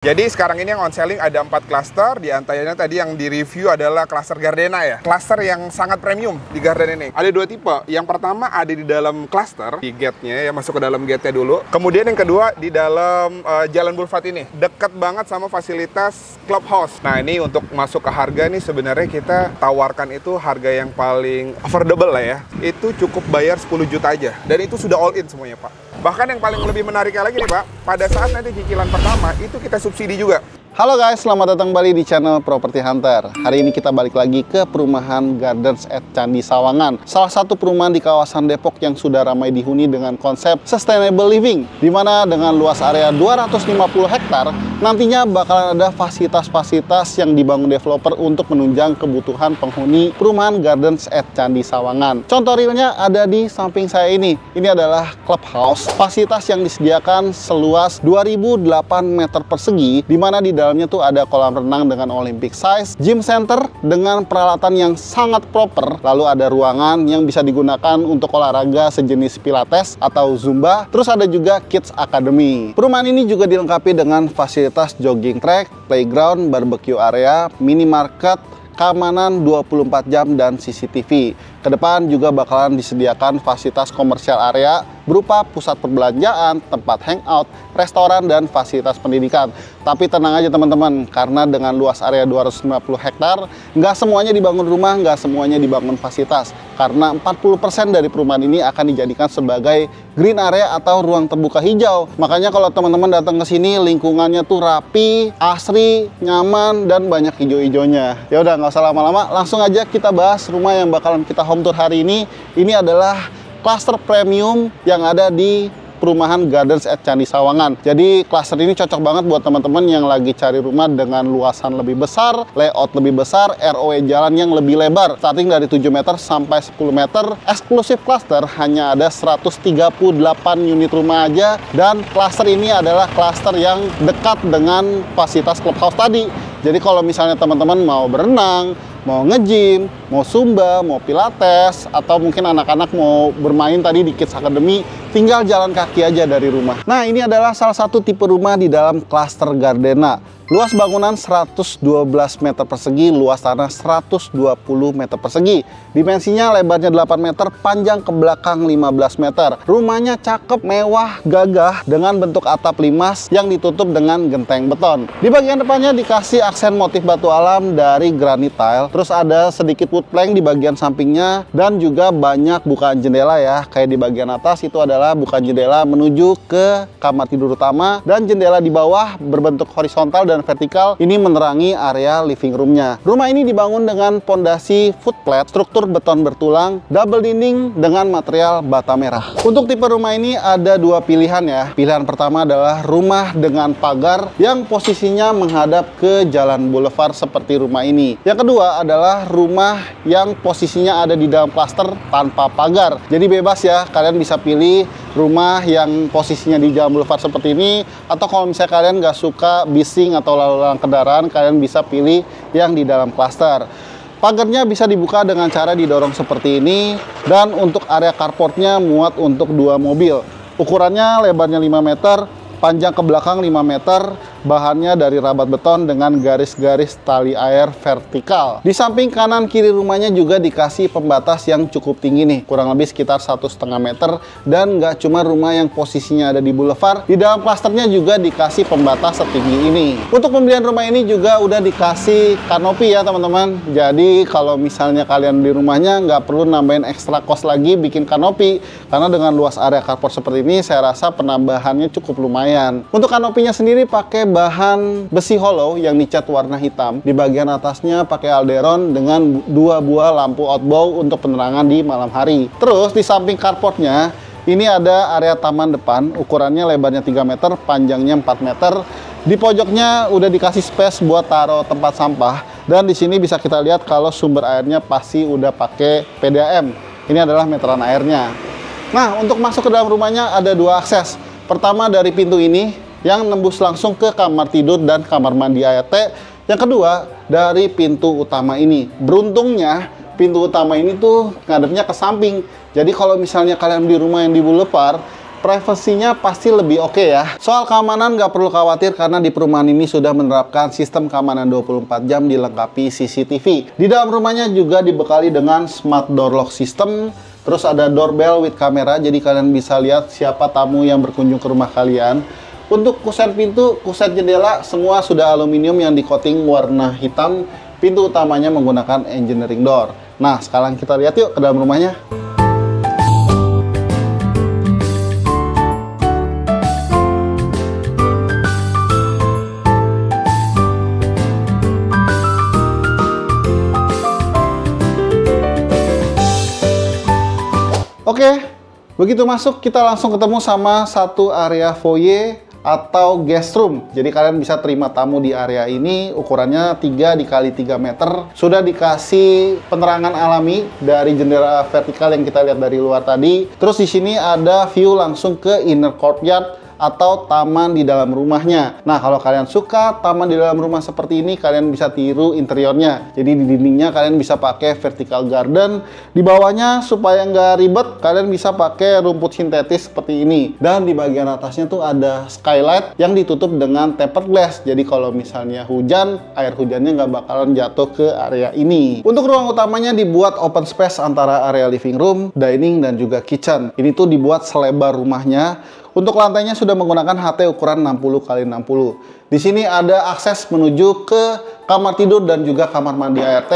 Jadi sekarang ini yang on selling ada 4 klaster, di antaranya tadi yang di review adalah klaster Gardena ya. Klaster yang sangat premium di Gardena ini. Ada 2 tipe. Yang pertama ada di dalam klaster, di gate-nya ya, masuk ke dalam gate-nya dulu. Kemudian yang kedua di dalam Jalan Boulevard ini. Dekat banget sama fasilitas clubhouse. Nah ini untuk masuk ke harga nih sebenarnya kita tawarkan itu harga yang paling affordable lah ya. Itu cukup bayar 10 juta aja. Dan itu sudah all in semuanya Pak. Bahkan yang paling lebih menariknya lagi nih Pak, pada saat nanti cicilan pertama itu kita subsidi juga. Halo guys, selamat datang kembali di channel Property Hunter. Hari ini kita balik lagi ke perumahan Gardens at Candi Sawangan. Salah satu perumahan di kawasan Depok yang sudah ramai dihuni dengan konsep sustainable living, di mana dengan luas area 250 hektar, nantinya bakalan ada fasilitas-fasilitas yang dibangun developer untuk menunjang kebutuhan penghuni perumahan Gardens at Candi Sawangan. Contoh realnya ada di samping saya ini. Ini adalah clubhouse, fasilitas yang disediakan seluas 2008 meter persegi, di mana di dalamnya tuh ada kolam renang dengan Olympic size, gym center dengan peralatan yang sangat proper, lalu ada ruangan yang bisa digunakan untuk olahraga sejenis pilates atau zumba, terus ada juga kids academy. Perumahan ini juga dilengkapi dengan fasilitas jogging track, playground, barbecue area, minimarket, keamanan 24 jam dan CCTV. Kedepan juga bakalan disediakan fasilitas komersial area berupa pusat perbelanjaan, tempat hangout, restoran, dan fasilitas pendidikan. Tapi tenang aja teman-teman, karena dengan luas area 250 hektar, nggak semuanya dibangun rumah, nggak semuanya dibangun fasilitas. Karena 40% dari perumahan ini akan dijadikan sebagai green area atau ruang terbuka hijau. Makanya kalau teman-teman datang ke sini, lingkungannya tuh rapi, asri, nyaman, dan banyak hijau-hijaunya. Ya udah nggak usah lama-lama, langsung aja kita bahas rumah yang bakalan kita home tour hari ini. Ini adalah klaster premium yang ada di perumahan Gardens at Candi Sawangan. Jadi klaster ini cocok banget buat teman-teman yang lagi cari rumah dengan luasan lebih besar, layout lebih besar, ROE jalan yang lebih lebar, starting dari 7 meter sampai 10 meter. Eksklusif klaster hanya ada 138 unit rumah aja, dan klaster ini adalah klaster yang dekat dengan fasilitas clubhouse tadi. Jadi kalau misalnya teman-teman mau berenang, mau nge-gym, mau zumba, mau pilates, atau mungkin anak-anak mau bermain tadi di Kids Academy, tinggal jalan kaki aja dari rumah. Nah, ini adalah salah satu tipe rumah di dalam klaster Gardena. Luas bangunan 112 meter persegi, luas tanah 120 meter persegi. Dimensinya lebarnya 8 meter, panjang ke belakang 15 meter. Rumahnya cakep, mewah, gagah dengan bentuk atap limas yang ditutup dengan genteng beton. Di bagian depannya dikasih aksen motif batu alam dari granit tile. Terus ada sedikit wood plank di bagian sampingnya, dan juga banyak bukaan jendela ya. Kayak di bagian atas itu adalah bukaan jendela menuju ke kamar tidur utama, dan jendela di bawah berbentuk horizontal dan vertikal ini menerangi area living roomnya. Rumah ini dibangun dengan pondasi foot flat, struktur beton bertulang, double dinding dengan material bata merah. Untuk tipe rumah ini ada 2 pilihan ya. Pilihan pertama adalah rumah dengan pagar yang posisinya menghadap ke Jalan Boulevard seperti rumah ini. Yang kedua adalah rumah yang posisinya ada di dalam klaster tanpa pagar. Jadi bebas ya, kalian bisa pilih rumah yang posisinya di Jalan Boulevard seperti ini, atau kalau misalnya kalian nggak suka bising atau lalu lalang kendaraan, kalian bisa pilih yang di dalam klaster. Pagarnya bisa dibuka dengan cara didorong seperti ini, dan untuk area carportnya muat untuk 2 mobil. Ukurannya lebarnya 5 meter, panjang ke belakang 5 meter, bahannya dari rabat beton dengan garis-garis tali air vertikal. Di samping kanan kiri rumahnya juga dikasih pembatas yang cukup tinggi nih, kurang lebih sekitar 1,5 meter, dan nggak cuma rumah yang posisinya ada di boulevard, di dalam klasternya juga dikasih pembatas setinggi ini. Untuk pembelian rumah ini juga udah dikasih kanopi ya teman-teman. Jadi kalau misalnya kalian di rumahnya nggak perlu nambahin ekstra cost lagi bikin kanopi, karena dengan luas area carport seperti ini saya rasa penambahannya cukup lumayan. Untuk kanopinya sendiri pakai bahan besi hollow yang dicat warna hitam. Di bagian atasnya pakai alderon dengan 2 buah lampu outbow untuk penerangan di malam hari. Terus di samping carportnya ini ada area taman depan, ukurannya lebarnya 3 meter, panjangnya 4 meter. Di pojoknya udah dikasih space buat taruh tempat sampah, dan di sini bisa kita lihat kalau sumber airnya pasti udah pakai PDAM. Ini adalah meteran airnya. Nah, untuk masuk ke dalam rumahnya ada 2 akses. Pertama dari pintu ini yang nembus langsung ke kamar tidur dan kamar mandi ART. Yang kedua dari pintu utama ini. Beruntungnya pintu utama ini tuh ngadepnya ke samping. Jadi kalau misalnya kalian di rumah yang di boulevard, privasinya pasti lebih oke ya. Soal keamanan nggak perlu khawatir karena di perumahan ini sudah menerapkan sistem keamanan 24 jam dilengkapi CCTV. Di dalam rumahnya juga dibekali dengan smart door lock system. Terus ada doorbell with kamera, jadi kalian bisa lihat siapa tamu yang berkunjung ke rumah kalian. Untuk kusen pintu, kusen jendela, semua sudah aluminium yang di-coating warna hitam. Pintu utamanya menggunakan engineering door. Nah, sekarang kita lihat yuk ke dalam rumahnya. Oke, begitu masuk kita langsung ketemu sama satu area foyer atau guest room. Jadi kalian bisa terima tamu di area ini, ukurannya 3 x 3 meter. Sudah dikasih penerangan alami dari jendela vertikal yang kita lihat dari luar tadi. Terus di sini ada view langsung ke inner courtyard atau taman di dalam rumahnya. Nah, kalau kalian suka taman di dalam rumah seperti ini, kalian bisa tiru interiornya. Jadi di dindingnya kalian bisa pakai vertical garden. Di bawahnya supaya nggak ribet, kalian bisa pakai rumput sintetis seperti ini. Dan di bagian atasnya tuh ada skylight yang ditutup dengan tempered glass. Jadi kalau misalnya hujan, air hujannya nggak bakalan jatuh ke area ini. Untuk ruang utamanya dibuat open space antara area living room, dining, dan juga kitchen. Ini tuh dibuat selebar rumahnya. Untuk lantainya sudah menggunakan HT ukuran 60 x 60. Di sini ada akses menuju ke kamar tidur dan juga kamar mandi ART.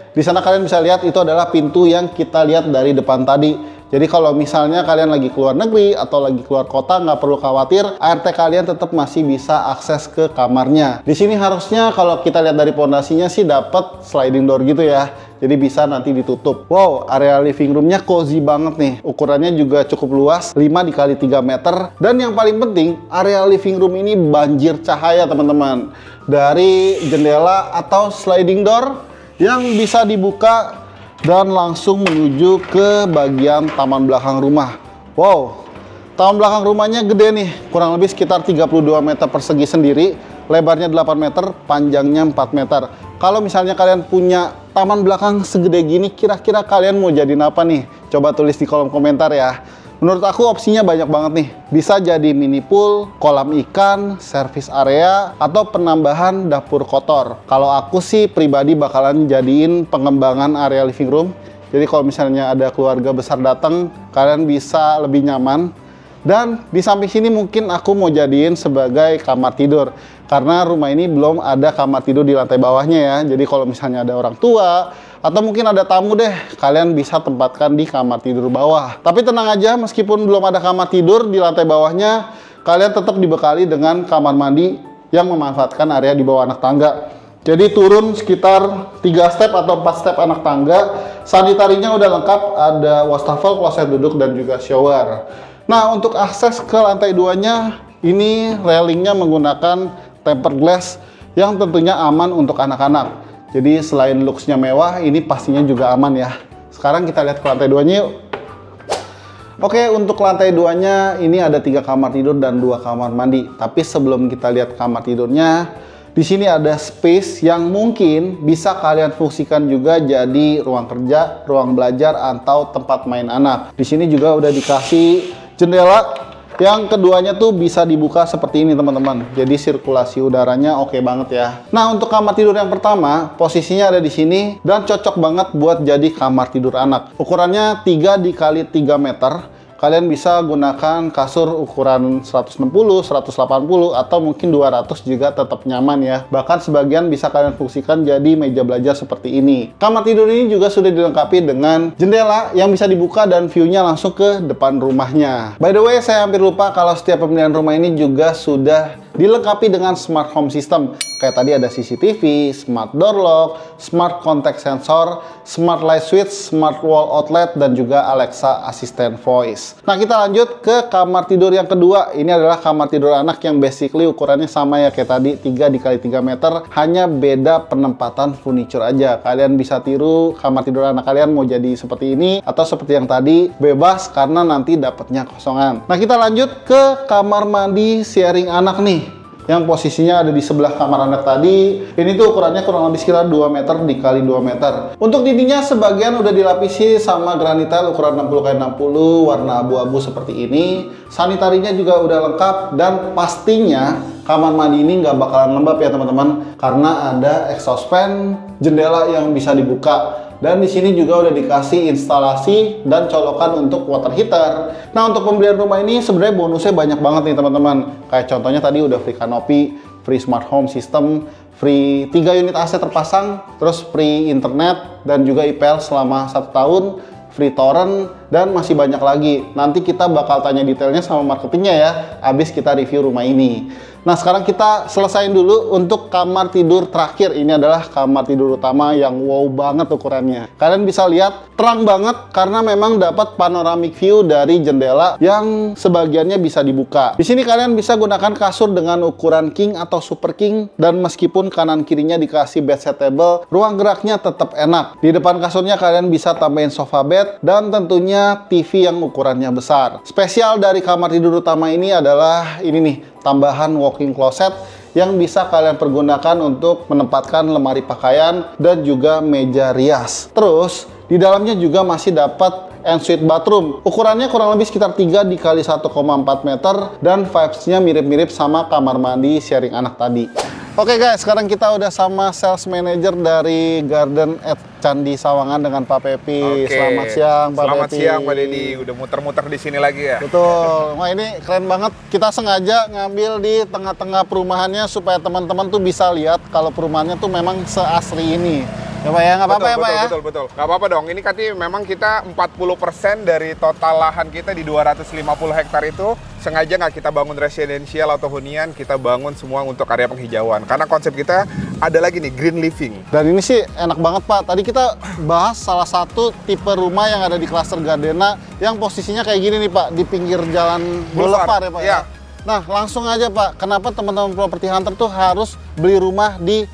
Di sana kalian bisa lihat itu adalah pintu yang kita lihat dari depan tadi. Jadi kalau misalnya kalian lagi keluar negeri atau lagi keluar kota, nggak perlu khawatir, ART kalian tetap masih bisa akses ke kamarnya. Di sini harusnya kalau kita lihat dari pondasinya sih dapat sliding door gitu ya. Jadi bisa nanti ditutup. Wow, area living roomnya cozy banget nih. Ukurannya juga cukup luas, 5 x 3 meter. Dan yang paling penting, area living room ini banjir cahaya teman-teman. Dari jendela atau sliding door yang bisa dibuka dan langsung menuju ke bagian taman belakang rumah. Wow, taman belakang rumahnya gede nih, kurang lebih sekitar 32 meter persegi sendiri, lebarnya 8 meter, panjangnya 4 meter. Kalau misalnya kalian punya taman belakang segede gini, kira-kira kalian mau jadiin apa nih? Coba tulis di kolom komentar ya. Menurut aku opsinya banyak banget nih. Bisa jadi mini pool, kolam ikan, service area, atau penambahan dapur kotor. Kalau aku sih pribadi bakalan jadiin pengembangan area living room. Jadi kalau misalnya ada keluarga besar datang, kalian bisa lebih nyaman. Dan di samping sini mungkin aku mau jadiin sebagai kamar tidur. Karena rumah ini belum ada kamar tidur di lantai bawahnya ya. Jadi kalau misalnya ada orang tua, atau mungkin ada tamu deh, kalian bisa tempatkan di kamar tidur bawah. Tapi tenang aja, meskipun belum ada kamar tidur di lantai bawahnya, kalian tetap dibekali dengan kamar mandi yang memanfaatkan area di bawah anak tangga. Jadi turun sekitar 3 step atau 4 step anak tangga. Sanitarinya udah lengkap, ada wastafel, kloset duduk, dan juga shower. Nah, untuk akses ke lantai 2-nya, ini railingnya menggunakan tempered glass yang tentunya aman untuk anak-anak. Jadi selain looks-nya mewah, ini pastinya juga aman ya. Sekarang kita lihat ke lantai 2-nya yuk. Oke, untuk lantai 2-nya ini ada 3 kamar tidur dan 2 kamar mandi. Tapi sebelum kita lihat kamar tidurnya, di sini ada space yang mungkin bisa kalian fungsikan juga jadi ruang kerja, ruang belajar, atau tempat main anak. Di sini juga udah dikasih jendela. Yang keduanya tuh bisa dibuka seperti ini teman-teman. Jadi sirkulasi udaranya oke banget ya. Nah, untuk kamar tidur yang pertama, posisinya ada di sini dan cocok banget buat jadi kamar tidur anak. Ukurannya 3 x 3 meter. Kalian bisa gunakan kasur ukuran 160, 180, atau mungkin 200 juga tetap nyaman ya. Bahkan sebagian bisa kalian fungsikan jadi meja belajar seperti ini. Kamar tidur ini juga sudah dilengkapi dengan jendela yang bisa dibuka dan view-nya langsung ke depan rumahnya. By the way, saya hampir lupa kalau setiap pemilihan rumah ini juga sudah dilengkapi dengan smart home system. Kayak tadi ada CCTV, smart door lock, smart contact sensor, smart light switch, smart wall outlet, dan juga Alexa assistant voice. Nah, kita lanjut ke kamar tidur yang kedua. Ini adalah kamar tidur anak yang basically ukurannya sama ya kayak tadi, 3 x 3 meter, hanya beda penempatan furniture aja. Kalian bisa tiru kamar tidur anak kalian mau jadi seperti ini atau seperti yang tadi, bebas karena nanti dapatnya kosongan. Nah, kita lanjut ke kamar mandi sharing anak nih. yang posisinya ada di sebelah kamar Anda tadi. Ini tuh ukurannya kurang lebih sekitar 2 meter dikali 2 meter. Untuk dindingnya sebagian udah dilapisi sama granit tile ukuran 60x60 warna abu-abu seperti ini. Sanitarinya juga udah lengkap dan pastinya kamar mandi ini nggak bakalan lembab ya teman-teman, karena ada exhaust fan, jendela yang bisa dibuka. Dan di sini juga udah dikasih instalasi dan colokan untuk water heater. Nah, untuk pembelian rumah ini sebenarnya bonusnya banyak banget nih teman-teman. Kayak contohnya tadi udah free kanopi, free smart home system, free 3 unit AC terpasang, terus free internet dan juga IPL selama 1 tahun, free torrent, dan masih banyak lagi. Nanti kita bakal tanya detailnya sama marketingnya ya, abis kita review rumah ini. Nah, sekarang kita selesain dulu untuk kamar tidur terakhir. Ini adalah kamar tidur utama yang wow banget ukurannya. Kalian bisa lihat terang banget karena memang dapat panoramic view dari jendela yang sebagiannya bisa dibuka. Di sini kalian bisa gunakan kasur dengan ukuran king atau super king, dan meskipun kanan kirinya dikasih bed settable, ruang geraknya tetap enak. Di depan kasurnya kalian bisa tambahin sofa bed dan tentunya TV yang ukurannya besar. Spesial dari kamar tidur utama ini adalah ini nih, tambahan walk-in closet yang bisa kalian pergunakan untuk menempatkan lemari pakaian dan juga meja rias. Terus di dalamnya juga masih dapat ensuite bathroom. Ukurannya kurang lebih sekitar 3 dikali 1,4 meter dan vibes-nya mirip-mirip sama kamar mandi sharing anak tadi. Oke guys, sekarang kita udah sama sales manager dari Garden at Candi Sawangan dengan Pak Pepi. Selamat siang Pak Pepi. Selamat siang Pak Dedi, udah muter-muter di sini lagi ya. Betul. Wah, ini keren banget. Kita sengaja ngambil di tengah-tengah perumahannya supaya teman-teman tuh bisa lihat kalau perumahannya tuh memang seasri ini. Ya Pak ya, nggak apa-apa ya Pak ya? Betul. Nggak apa-apa dong, ini kan memang kita 40% dari total lahan kita di 250 hektar itu sengaja nggak kita bangun residensial atau hunian, kita bangun semua untuk area penghijauan. Karena konsep kita ada lagi nih, green living. Dan ini sih enak banget Pak. Tadi kita bahas salah satu tipe rumah yang ada di klaster Gardena yang posisinya kayak gini nih Pak, di pinggir jalan boulevard ya Pak ya. Nah, langsung aja Pak, kenapa teman-teman Property Hunter tuh harus beli rumah di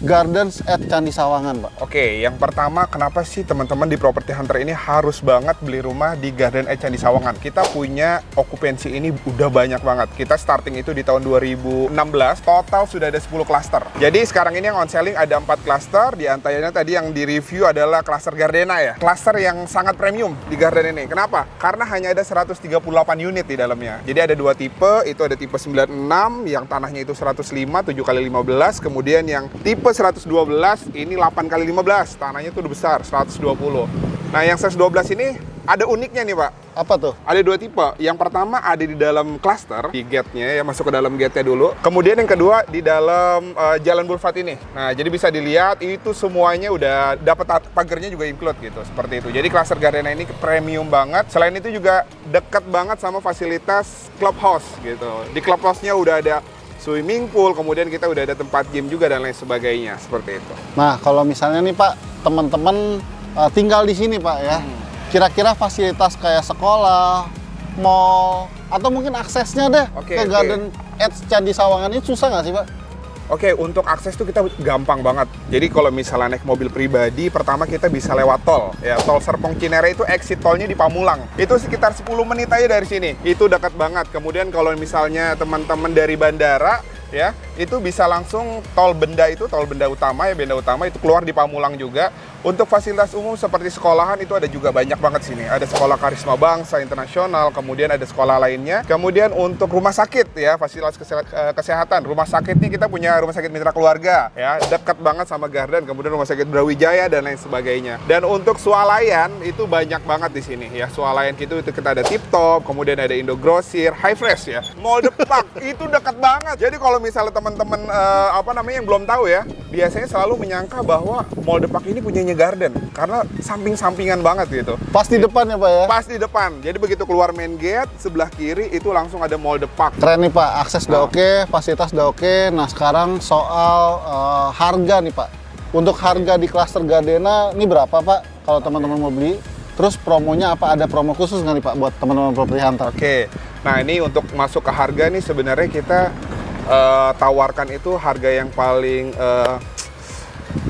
Gardens at Candi Sawangan, Pak? Oke, yang pertama kenapa sih teman-teman di Property Hunter ini harus banget beli rumah di Garden at Candi Sawangan? Kita punya okupansi ini udah banyak banget. Kita starting itu di tahun 2016, total sudah ada 10 klaster. Jadi sekarang ini yang on selling ada 4 klaster, di antaranya tadi yang di review adalah klaster Gardena ya. Klaster yang sangat premium di Garden ini. Kenapa? Karena hanya ada 138 unit di dalamnya. Jadi ada 2 tipe, itu ada tipe 96 yang tanahnya itu 105, 7x15, kemudian yang tipe 112 ini 8x15, tanahnya tuh udah besar, 120. Nah, yang 112 ini ada uniknya nih Pak. Apa tuh? Ada 2 tipe. Yang pertama ada di dalam cluster, di gate-nya ya, masuk ke dalam gate-nya dulu. Kemudian yang kedua di dalam jalan boulevard ini. Nah, jadi bisa dilihat itu semuanya udah dapat pagarnya juga include gitu, seperti itu. Jadi cluster Gardena ini premium banget. Selain itu juga dekat banget sama fasilitas clubhouse gitu. Di clubhouse-nya udah ada swimming pool, kemudian kita udah ada tempat gym juga dan lain sebagainya, seperti itu. Nah, kalau misalnya nih Pak, teman-teman tinggal di sini Pak ya, kira-kira fasilitas kayak sekolah, mall, atau mungkin aksesnya deh ke Garden at Candi Sawangan ini susah nggak sih Pak? Oke, untuk akses tuh kita gampang banget. Jadi kalau misalnya naik mobil pribadi, pertama kita bisa lewat tol. Ya, tol Serpong Cinere itu exit tolnya di Pamulang. Itu sekitar 10 menit aja dari sini. Itu dekat banget. Kemudian kalau misalnya teman-teman dari bandara, ya, itu bisa langsung tol Benda itu, tol Benda Utama ya, Benda Utama itu keluar di Pamulang juga. Untuk fasilitas umum seperti sekolahan itu ada juga banyak banget sini. Ada sekolah Karisma Bangsa Internasional, kemudian ada sekolah lainnya. Kemudian untuk rumah sakit ya, fasilitas kesehatan. Rumah sakit ini kita punya rumah sakit mitra keluarga ya, dekat banget sama Garden. Kemudian rumah sakit Brawijaya dan lain sebagainya. Dan untuk swalayan itu banyak banget di sini ya. Swalayan itu kita ada Tip Top, kemudian ada Indogrosir, High Fresh ya. Mall Depak itu dekat banget. Jadi kalau misalnya teman-teman yang belum tahu ya, biasanya selalu menyangka bahwa Mall Depak ini punyanya Garden karena samping-sampingan banget gitu. Pas di depan ya Pak ya? Pas di depan. Jadi begitu keluar main gate, sebelah kiri itu langsung ada Mall Depak. Keren nih Pak, akses udah oke, fasilitas udah oke. Nah, sekarang soal harga nih Pak. Untuk harga di klaster Gardena ini berapa Pak kalau teman-teman mau beli? Terus promonya apa? Ada promo khusus nggak nih Pak buat teman-teman Property Hunter? Oke. Nah, ini untuk masuk ke harga nih sebenarnya kita tawarkan itu harga yang paling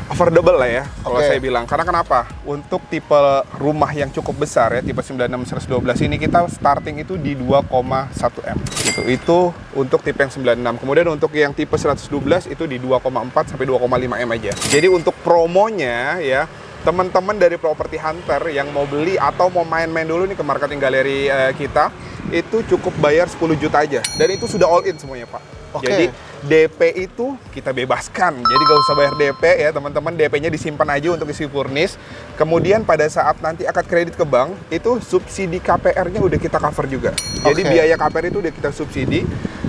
affordable lah ya, kalau Oke. saya bilang. Karena kenapa? Untuk tipe rumah yang cukup besar ya, tipe 96-112 ini kita starting itu di 2,1 M. Gitu. Itu untuk tipe yang 96. Kemudian untuk yang tipe 112 itu di 2,4 sampai 2,5 M aja. Jadi untuk promonya ya, teman-teman dari Property Hunter yang mau beli atau mau main-main dulu nih ke marketing galeri kita, itu cukup bayar 10 juta aja. Dan itu sudah all in semuanya, Pak. Oke. Jadi DP itu kita bebaskan, jadi gak usah bayar DP ya teman-teman, DP-nya disimpan aja untuk isi furnis. Kemudian pada saat nanti akad kredit ke bank, itu subsidi KPR-nya udah kita cover juga. Jadi Oke. biaya KPR itu udah kita subsidi.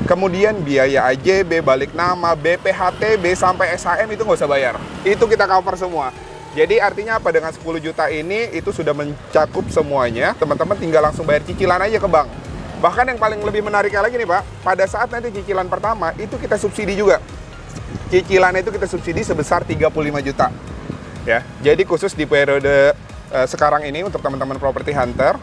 Kemudian biaya AJB, balik nama, BPHTB sampai SHM itu nggak usah bayar. Itu kita cover semua. Jadi artinya apa, dengan 10 juta ini itu sudah mencakup semuanya. Teman-teman tinggal langsung bayar cicilan aja ke bank. Bahkan yang paling lebih menariknya lagi nih Pak, pada saat nanti cicilan pertama itu kita subsidi juga. Cicilannya itu kita subsidi sebesar 35 juta. Ya, jadi khusus di periode sekarang ini untuk teman-teman Property Hunter,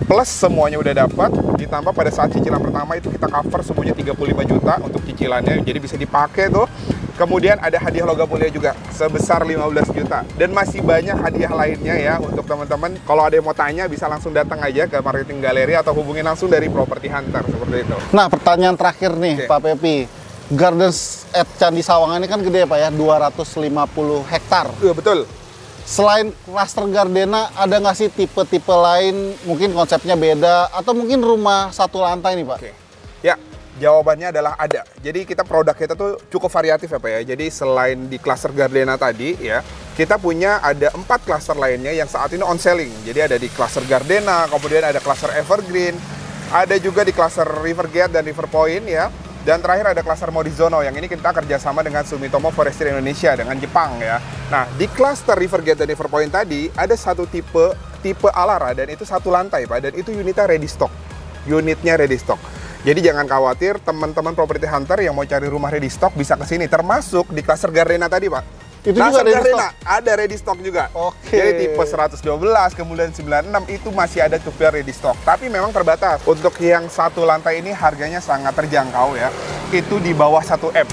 plus semuanya udah dapat, ditambah pada saat cicilan pertama itu kita cover semuanya 35 juta untuk cicilannya, jadi bisa dipakai tuh. Kemudian ada hadiah logam mulia juga sebesar 15 juta. Dan masih banyak hadiah lainnya ya untuk teman-teman. Kalau ada yang mau tanya bisa langsung datang aja ke marketing galeri atau hubungin langsung dari Property Hunter seperti itu. Nah, pertanyaan terakhir nih, Oke. Pak Pepi. Gardens at Candi Sawangan ini kan gede ya, Pak ya, 250 hektar. Iya betul. Selain klaster Gardena, ada nggak sih tipe-tipe lain, mungkin konsepnya beda, atau mungkin rumah satu lantai nih, Pak? Oke. Ya, jawabannya adalah ada. Jadi kita produk kita tuh cukup variatif ya Pak ya. Jadi selain di klaster Gardena tadi ya, kita punya ada 4 klaster lainnya yang saat ini on selling. Jadi ada di klaster Gardena, kemudian ada klaster Evergreen, ada juga di klaster Rivergate dan Riverpoint ya. Dan terakhir ada klaster Morizono, yang ini kita kerjasama dengan Sumitomo Forestry Indonesia, dengan Jepang ya. Nah, di klaster Rivergate dan Riverpoint tadi, ada satu tipe Alara, dan itu satu lantai Pak, dan itu unitnya ready stock. Unitnya ready stock. Jadi jangan khawatir, teman-teman Property Hunter yang mau cari rumah ready stock bisa ke sini, termasuk di klaster Gardena tadi Pak. Itu juga ready Gardena ada ready stock juga. Oke. Jadi tipe 112, kemudian 96 itu masih ada tuh ready stock. Tapi memang terbatas. Untuk yang satu lantai ini harganya sangat terjangkau ya. Itu di bawah 1 M.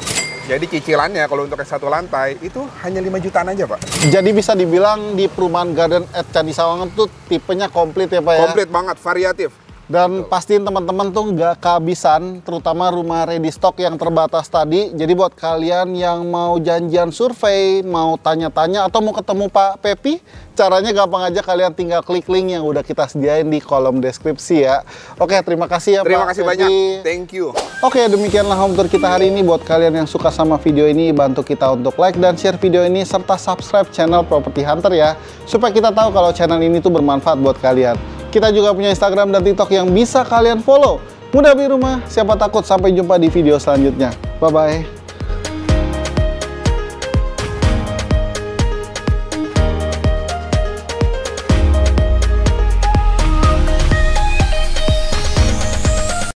Jadi cicilannya kalau untuk yang satu lantai itu hanya 5 jutaan aja Pak. Jadi bisa dibilang di perumahan Garden at Candi Sawangan tuh tipenya komplit ya, Pak ya? Komplit banget, variatif. Dan pastiin teman-teman tuh nggak kehabisan, terutama rumah ready stock yang terbatas tadi. Jadi buat kalian yang mau janjian survei, mau tanya-tanya, atau mau ketemu Pak Pepi, caranya gampang aja, kalian tinggal klik link yang udah kita sediain di kolom deskripsi ya. Oke, terima kasih ya Terima Pak kasih Pepi. banyak. Thank you. Oke, demikianlah home tour kita hari ini. Buat kalian yang suka sama video ini, bantu kita untuk like dan share video ini, serta subscribe channel Property Hunter ya, supaya kita tahu kalau channel ini tuh bermanfaat buat kalian. Kita juga punya Instagram dan TikTok yang bisa kalian follow. Mudah beli rumah, siapa takut. Sampai jumpa di video selanjutnya. Bye-bye.